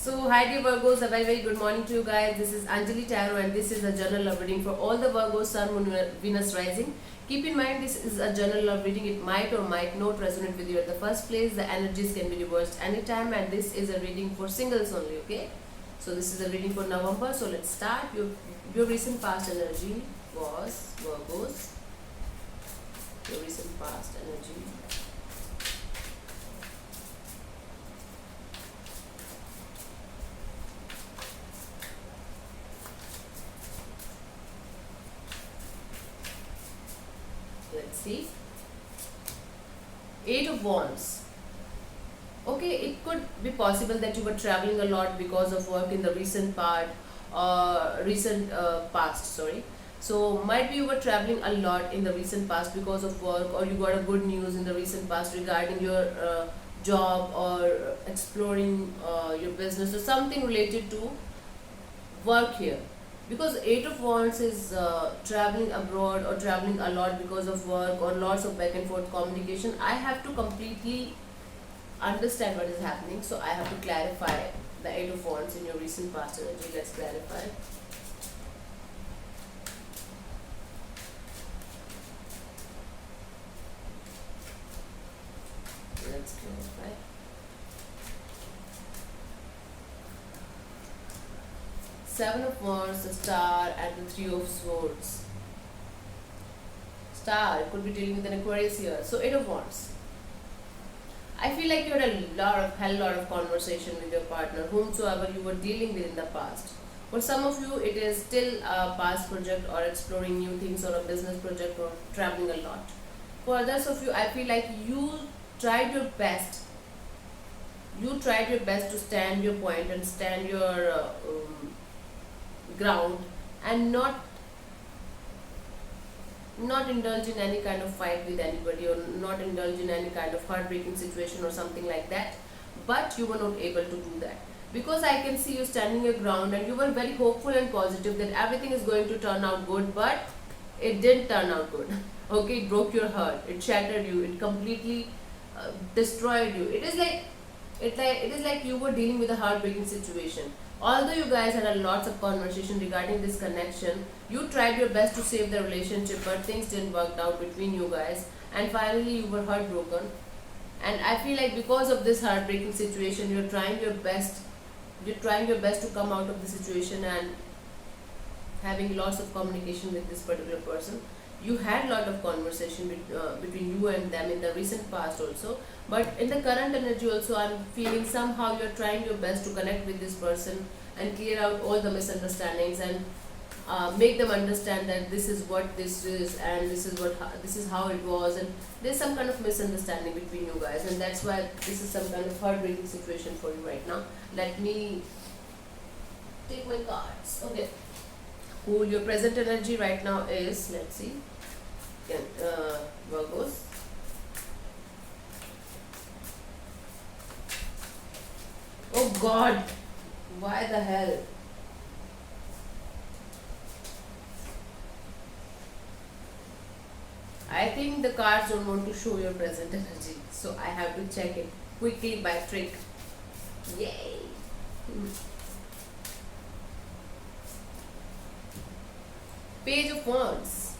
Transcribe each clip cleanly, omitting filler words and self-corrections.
So, hi dear Virgos, a very good morning to you guys. This is Anjali Tarot and this is a general love reading for all the Virgos, Sun, Moon, Venus rising. Keep in mind this is a general love reading. It might or might not resonate with you at the first place. The energies can be reversed anytime and this is a reading for singles only, okay? So, this is a reading for November. So, let's start. Your recent past energy was Virgos. Your recent past energy. Let's see. Eight of Wands. Okay, it could be possible that you were traveling a lot because of work in the recent past. Sorry. So might be you were traveling a lot in the recent past because of work, or you got a good news in the recent past regarding your job or exploring your business or something related to work here, because eight of wands is traveling abroad or traveling a lot because of work or lots of back and forth communication. I have to completely understand what is happening, so I have to clarify the eight of wands in your recent past energy. Let's clarify. Let's clarify. Seven of wands, the star, and the three of swords. Star could be dealing with an Aquarius here. So eight of wands. I feel like you had a hell lot of conversation with your partner, whomsoever you were dealing with in the past. For some of you, it is still a past project or exploring new things or a business project or traveling a lot. For others of you, I feel like you tried your best. You tried your best to stand your point and stand your ground and not indulge in any kind of fight with anybody or not indulge in any kind of heartbreaking situation or something like that, but you were not able to do that because I can see you standing your ground and you were very hopeful and positive that everything is going to turn out good, but it didn't turn out good. Okay, it broke your heart, it shattered you, it completely destroyed you. It is like you were dealing with a heartbreaking situation. Although you guys had a lots of conversation regarding this connection, you tried your best to save the relationship, but things didn't work out between you guys, and finally you were heartbroken. And I feel like because of this heartbreaking situation, you're trying your best. You're trying your best to come out of the situation and having lots of communication with this particular person. You had lot of conversation between you and them in the recent past also, but in the current energy also I'm feeling somehow you're trying your best to connect with this person and clear out all the misunderstandings and make them understand that this is what this is and this is how it was, and there's some kind of misunderstanding between you guys, and that's why this is some kind of heartbreaking situation for you right now. Let me take my cards. Okay, cool. Your present energy right now is, let's see, Virgos. Oh God, why the hell? I think the cards don't want to show your present energy, so I have to check it quickly by trick. Yay! Page of Wands.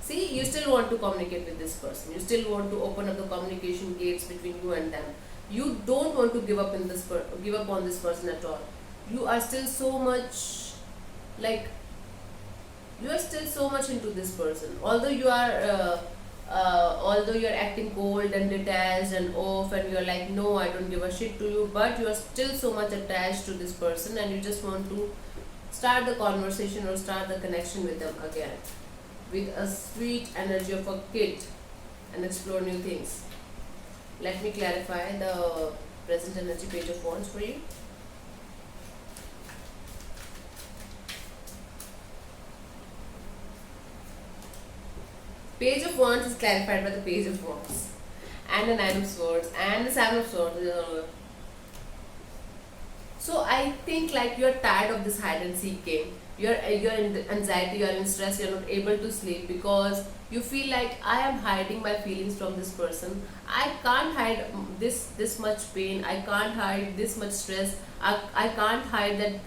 See, you still want to communicate with this person. You still want to open up the communication gates between you and them. You don't want to give up give up on this person at all. You are still so much like you are still so much into this person. Although you are acting cold and detached and off, and you are like, no, I don't give a shit to you, but you are still so much attached to this person, and you just want to start the conversation or start the connection with them again with a sweet energy of a kid and explore new things. Let me clarify the present energy page of wands for you. Page of wands is clarified by the page of wands and the nine of swords and the seven of swords. So I think like you're tired of this hide and seek game. you're in anxiety, you're in stress, you're not able to sleep because you feel like I am hiding my feelings from this person. I can't hide this much pain, I can't hide this much stress, I can't hide that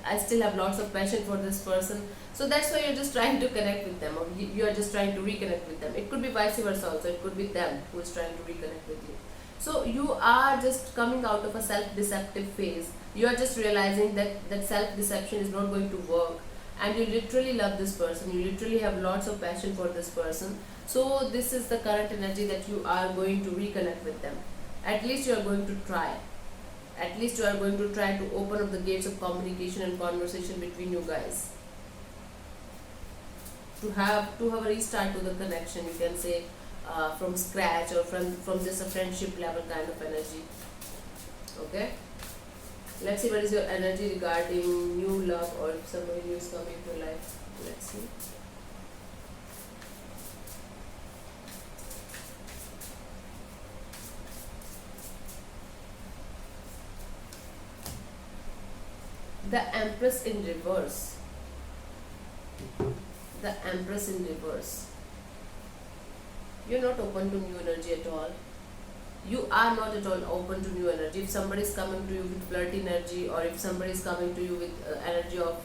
I still have lots of passion for this person. So that's why you're just trying to connect with them, or you are just trying to reconnect with them. It could be vice versa also, it could be them who is trying to reconnect with you. So you are just coming out of a self-deceptive phase. You are just realizing that self-deception is not going to work, and you literally love this person. You literally have lots of passion for this person. So this is the current energy that you are going to reconnect with them. At least you are going to try. At least you are going to try to open up the gates of communication and conversation between you guys. To have a restart to the connection, you can say, from scratch, or from just a friendship level kind of energy. Okay, let's see what is your energy regarding new love, or if somebody new is coming to your life. Let's see. The Empress in reverse. The Empress in reverse. You're not open to new energy at all. You are not at all open to new energy. If somebody is coming to you with flirty energy, or if somebody is coming to you with energy of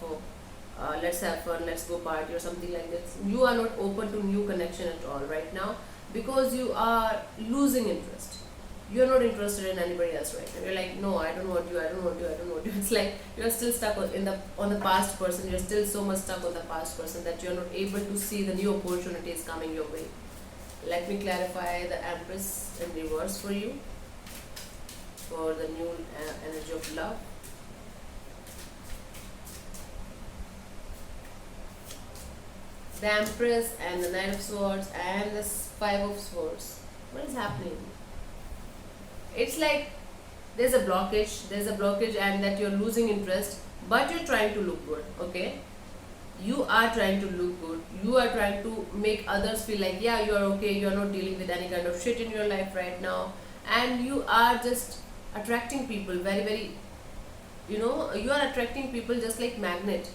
let's have fun, let's go party, or something like that, you are not open to new connection at all right now, because you are losing interest. You're not interested in anybody else right now. You're like, no, I don't want you, I don't want you, I don't want you. It's like you're still stuck on the past person. You're still so much stuck on the past person that you're not able to see the new opportunities coming your way. Let me clarify the Empress in reverse for you, for the new energy of love. The Empress and the Knight of Swords and the Five of Swords. What is happening? It's like there's a blockage, and that you're losing interest, but you're trying to look good. Okay, you are trying to look good. You are trying to make others feel like, yeah, you're okay, you're not dealing with any kind of shit in your life right now, and you are just attracting people very, very, you are attracting people just like magnet.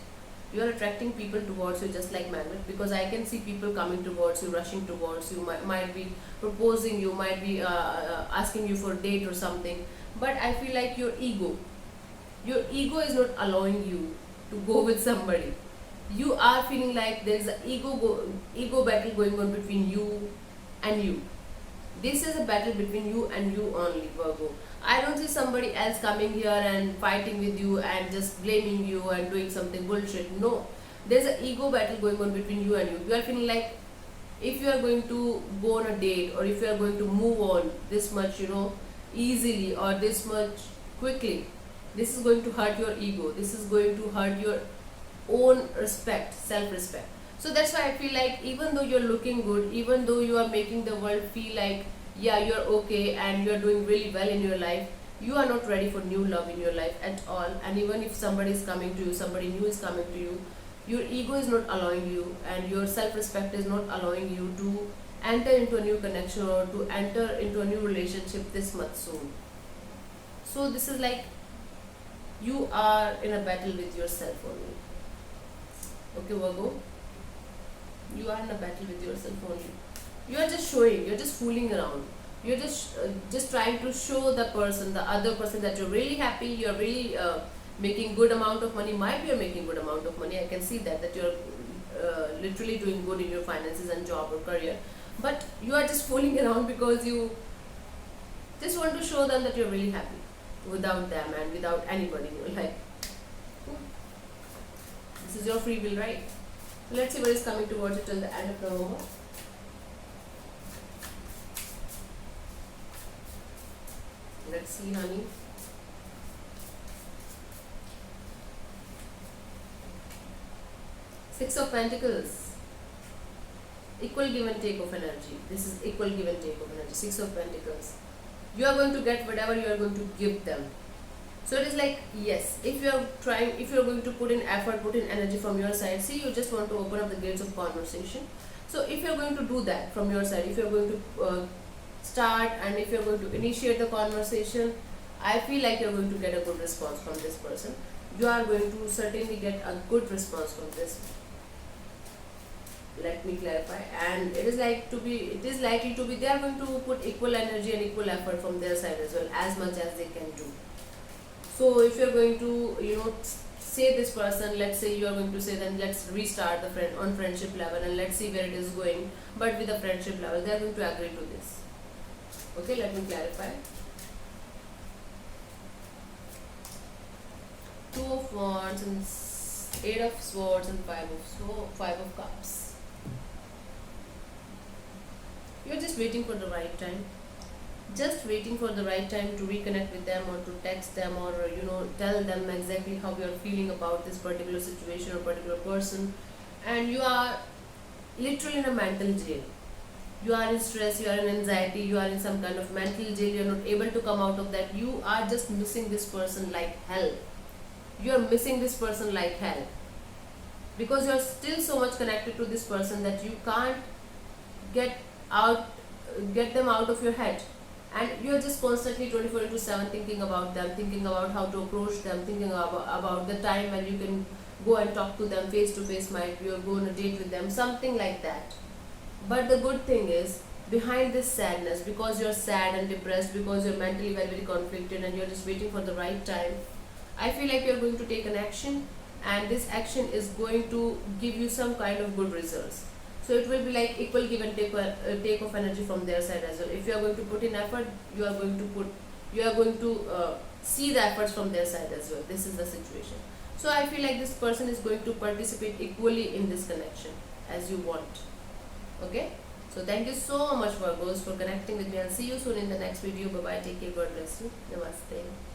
You are attracting people towards you just like magnet, because I can see people coming towards you, rushing towards you, might be proposing you, might be asking you for a date or something. But I feel like your ego is not allowing you to go with somebody. You are feeling like there is an ego battle going on between you and you. This is a battle between you and you only, Virgo. I don't see somebody else coming here and fighting with you and just blaming you and doing something bullshit. No. There's an ego battle going on between you and you. You are feeling like if you are going to go on a date, or if you are going to move on this much, easily, or this much quickly, this is going to hurt your ego. This is going to hurt your own respect, self-respect. So that's why I feel like even though you're looking good, even though you are making the world feel like, yeah, you're okay and you're doing really well in your life, you are not ready for new love in your life at all. And even if somebody is coming to you, somebody new is coming to you, your ego is not allowing you, and your self-respect is not allowing you to enter into a new connection, or to enter into a new relationship this much soon. So this is like you are in a battle with yourself only. Okay, Virgo? You are in a battle with yourself only. You are just showing, you're just fooling around. You're just trying to show the other person, that you're really happy, you're really making good amount of money. Might be you're making good amount of money. I can see that you're literally doing good in your finances and job or career. But you are just fooling around because you just want to show them that you're really happy without them and without anybody in your life. This is your free will, right? Let's see what is coming towards you till the end of November. Let's see, honey. Six of Pentacles. Equal give and take of energy. This is equal give and take of energy. Six of Pentacles. You are going to get whatever you are going to give them. So it is like, yes, if you are going to put in effort, put in energy from your side, see, you just want to open up the gates of conversation. So if you are going to do that from your side, if you are going to start, and if you are going to initiate the conversation, I feel like you're going to get a good response from this person. You are going to certainly get a good response from this. Let me clarify. And it is likely to be, they are going to put equal energy and equal effort from their side as well, as much as they can do. So if you're going to, say this person, let's say you are going to say, then let's restart the friend on friendship level and let's see where it is going, but with a friendship level, they are going to agree to this. Okay, let me clarify. Two of Wands and Eight of Swords and Five of Cups. You're just waiting for the right time. Just waiting for the right time to reconnect with them, or to text them, or tell them exactly how you're feeling about this particular situation or particular person. And you are literally in a mental jail. You are in stress, you are in anxiety, you are in some kind of mental jail, you're not able to come out of that. You are just missing this person like hell. You are missing this person like hell, because you are still so much connected to this person that you can't get them out of your head. And you are just constantly 24/7 thinking about them, thinking about how to approach them, thinking about the time when you can go and talk to them face to face, might be, or go on a date with them, something like that. But the good thing is, behind this sadness, because you're sad and depressed, because you're mentally very, very conflicted, and you're just waiting for the right time, I feel like you're going to take an action, and this action is going to give you some kind of good results. So it will be like equal give and take of energy from their side as well. If you are going to put in effort, you are going to see the efforts from their side as well. This is the situation. So I feel like this person is going to participate equally in this connection as you want. Okay, so thank you so much, Virgos, for connecting with me. I'll see you soon in the next video. Bye bye, take care, God bless you, namaste.